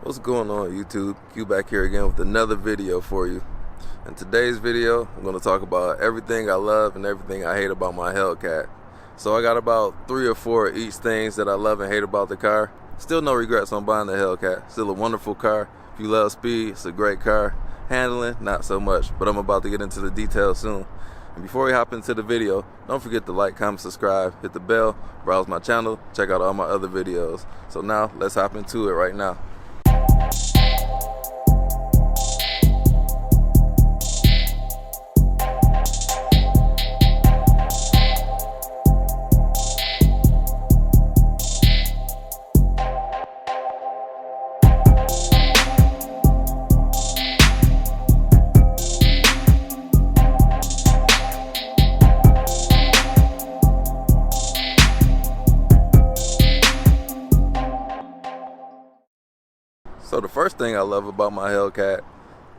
What's going on YouTube? Q back here again with another video for you. In today's video, I'm going to talk about everything I love and everything I hate about my Hellcat. So I got about 3 or 4 of each things that I love and hate about the car. Still no regrets on buying the Hellcat. Still a wonderful car. If you love speed, it's a great car. Handling, not so much, but I'm about to get into the details soon. And before we hop into the video, don't forget to like, comment, subscribe, hit the bell, browse my channel, check out all my other videos. So now, let's hop into it right now. So the first thing I love about my Hellcat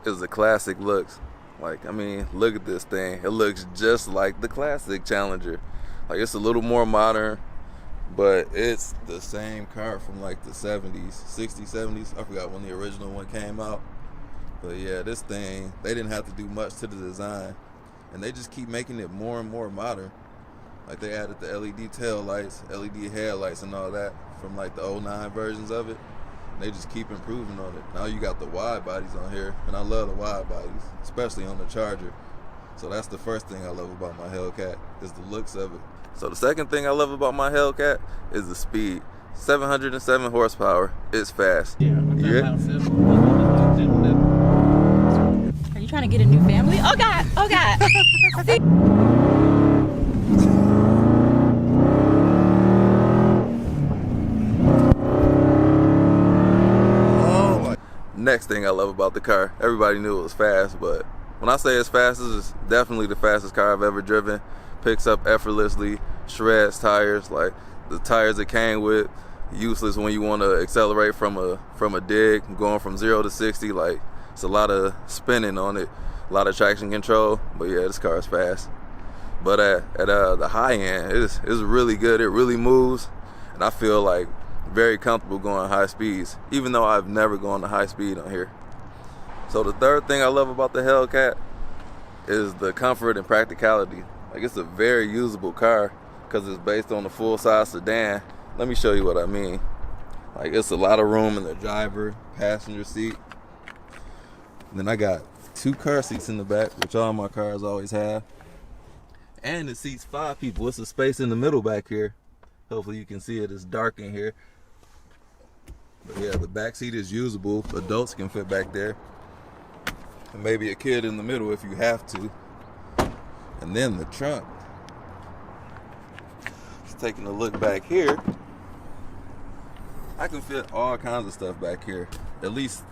is the classic looks. Look at this thing. It looks just like the classic Challenger. Like, it's a little more modern, but it's the same car from like the 70s, 60s, 70s. I forgot when the original one came out. But yeah, this thing, they didn't have to do much to the design, and they just keep making it more and more modern. Like, they added the LED tail lights, LED headlights and all that from like the 09 versions of it. They just keep improving on it. Now you got the wide bodies on here, and I love the wide bodies, especially on the Charger. So that's the first thing I love about my Hellcat, is the looks of it. So the second thing I love about my Hellcat is the speed. 707 horsepower. It's fast. Yeah. Yeah. Are you trying to get a new family? Oh God! Oh God! Next thing I love about the car, everybody knew it was fast, but when I say it's fast, it's definitely the fastest car I've ever driven. Picks up effortlessly, shreds tires, like the tires it came with, useless when you want to accelerate from a dig, going from 0 to 60. Like, it's a lot of spinning on it, a lot of traction control, but yeah, this car is fast. But at the high end, it's really good. It really moves, and I feel like very comfortable going high speeds, even though I've never gone to high speed on here. So the third thing I love about the Hellcat is the comfort and practicality. Like, it's a very usable car because it's based on a full-size sedan. Let me show you what I mean. Like, it's a lot of room in the driver, passenger seat. And then I got 2 car seats in the back, which all my cars always have. And it seats 5 people. It's a space in the middle back here. Hopefully you can see it. It's dark in here. But yeah, the back seat is usable. Adults can fit back there. And maybe a kid in the middle if you have to. And then the trunk. Just taking a look back here. I can fit all kinds of stuff back here. At least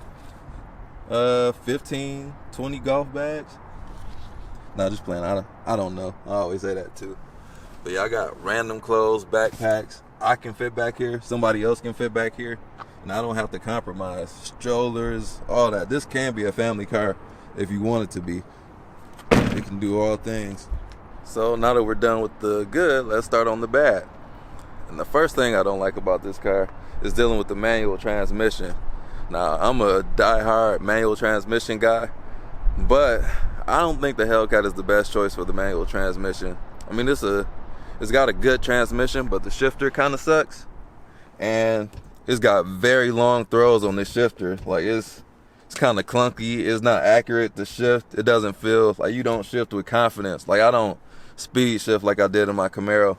15, 20 golf bags. Nah, just playing. I don't know. I always say that too. But yeah, I got random clothes, backpacks. I can fit back here. Somebody else can fit back here. And I don't have to compromise. Strollers, all that. This can be a family car if you want it to be. It can do all things. So now that we're done with the good, let's start on the bad. And the first thing I don't like about this car is dealing with the manual transmission. Now, I'm a die-hard manual transmission guy, but I don't think the Hellcat is the best choice for the manual transmission. I mean, it's got a good transmission, but the shifter kind of sucks. And it's got very long throws on this shifter. Like, it's kind of clunky. It's not accurate to shift. It doesn't feel like, you don't shift with confidence. Like, I don't speed shift like I did in my Camaro.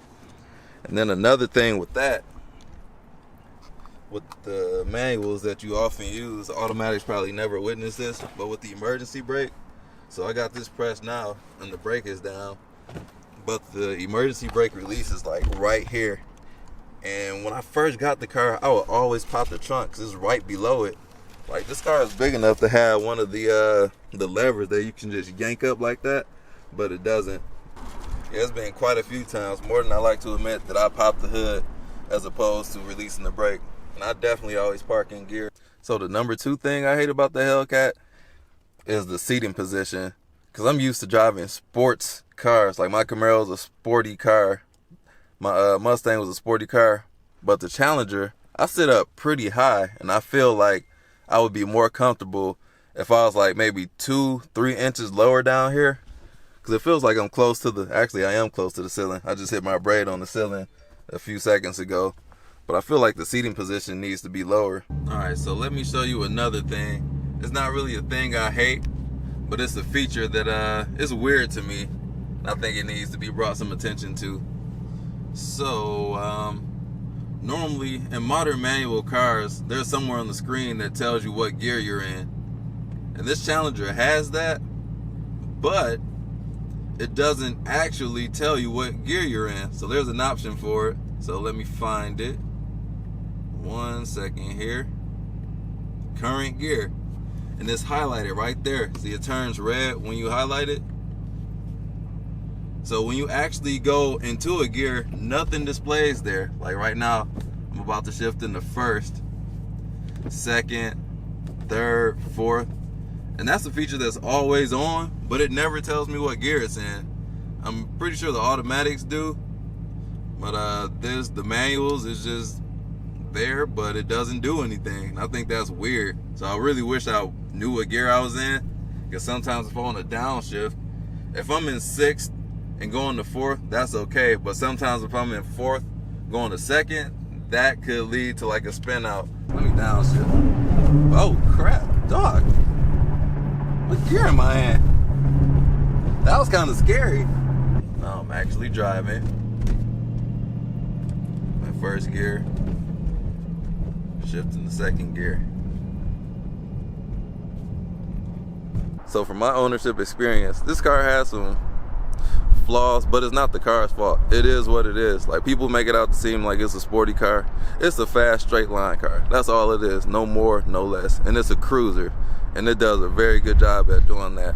And then another thing with that, with the manuals that you often use, automatics probably never witnessed this, but with the emergency brake, so I got this pressed now and the brake is down, but the emergency brake release is like right here. And when I first got the car, I would always pop the trunk because it's right below it. Like, this car is big enough to have one of the levers that you can just yank up like that, but it doesn't. Yeah, it's been quite a few times, more than I like to admit, that I popped the hood as opposed to releasing the brake. And I definitely always park in gear. So the number 2 thing I hate about the Hellcat is the seating position. Because I'm used to driving sports cars. Like, my Camaro is a sporty car. My Mustang was a sporty car, but the Challenger, I sit up pretty high, and I feel like I would be more comfortable if I was like maybe 2-3 inches lower down here. Because it feels like I'm close to the, actually I am close to the ceiling. I just hit my braid on the ceiling a few seconds ago. But I feel like the seating position needs to be lower. All right, so let me show you another thing. It's not really a thing I hate, but it's a feature that is weird to me. I think it needs to be brought some attention to. So, normally in modern manual cars, there's somewhere on the screen that tells you what gear you're in. And this Challenger has that, but it doesn't actually tell you what gear you're in. So there's an option for it. So let me find it. 1 second here. Current gear. And it's highlighted right there. See, it turns red when you highlight it. So when you actually go into a gear, nothing displays there. Like right now, I'm about to shift into first, second, third, fourth. And that's a feature that's always on, but it never tells me what gear it's in. I'm pretty sure the automatics do, but the manuals is just there, but it doesn't do anything. I think that's weird. So I really wish I knew what gear I was in, because sometimes if I'm on a downshift, if I'm in sixth and going to fourth, that's okay. But sometimes if I'm in fourth, going to second, that could lead to like a spin out. Let me downshift. Oh crap, dog. What gear am I in? That was kind of scary. Now I'm actually driving. My first gear. Shifting to second gear. So from my ownership experience, this car has some flaws, but it's not the car's fault. It is what it is. Like, people make it out to seem like it's a sporty car. It's a fast straight line car. That's all it is. No more, no less. And it's a cruiser. And it does a very good job at doing that.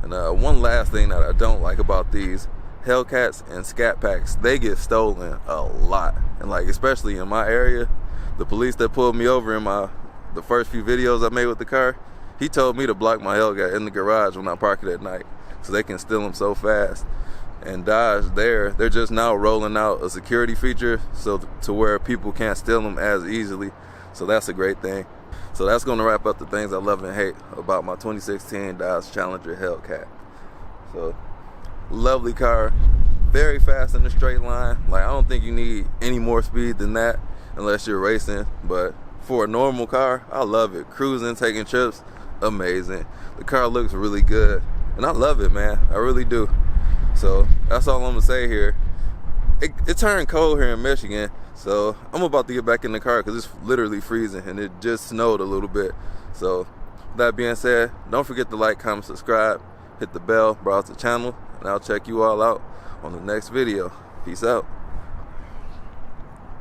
And one last thing that I don't like about these Hellcats and Scat Packs, they get stolen a lot. And like, especially in my area, the police that pulled me over in the first few videos I made with the car, he told me to block my Hellcat in the garage when I park it at night, so they can steal them so fast. And Dodge, they're just now rolling out a security feature so to where people can't steal them as easily. So that's a great thing. So that's going to wrap up the things I love and hate about my 2016 Dodge Challenger Hellcat. So, lovely car, very fast in the straight line. Like, I don't think you need any more speed than that unless you're racing. But for a normal car, I love it. Cruising, taking trips, amazing. The car looks really good, and I love it, man. I really do. So that's all I'm gonna say here. It turned cold here in Michigan, so I'm about to get back in the car because it's literally freezing, and it just snowed a little bit. So that being said, don't forget to like, comment, subscribe, hit the bell, browse the channel, and I'll check you all out on the next video. Peace out.